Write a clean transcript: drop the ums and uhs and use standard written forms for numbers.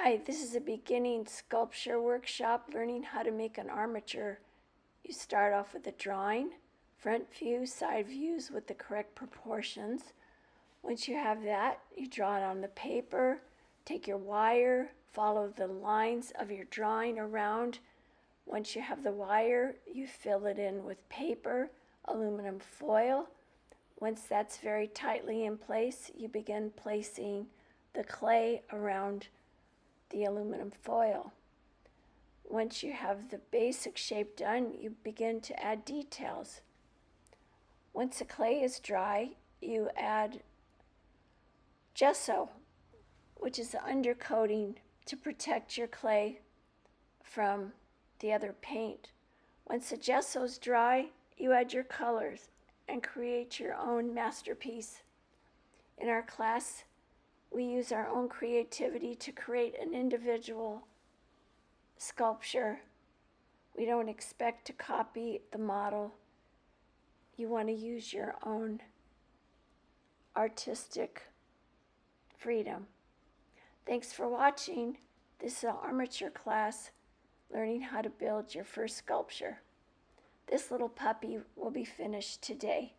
Hi, this is a beginning sculpture workshop learning how to make an armature. You start off with a drawing, front view, side views with the correct proportions. Once you have that, you draw it on the paper, take your wire, follow the lines of your drawing around. Once you have the wire, you fill it in with paper, aluminum foil. Once that's very tightly in place, you begin placing the clay around the aluminum foil. Once you have the basic shape done, you begin to add details. Once the clay is dry, you add gesso, which is the undercoating to protect your clay from the other paint. Once the gesso is dry, you add your colors and create your own masterpiece. In our class, we use our own creativity to create an individual sculpture. We don't expect to copy the model. You want to use your own artistic freedom. Thanks for watching. This is an armature class, learning how to build your first sculpture. This little puppy will be finished today.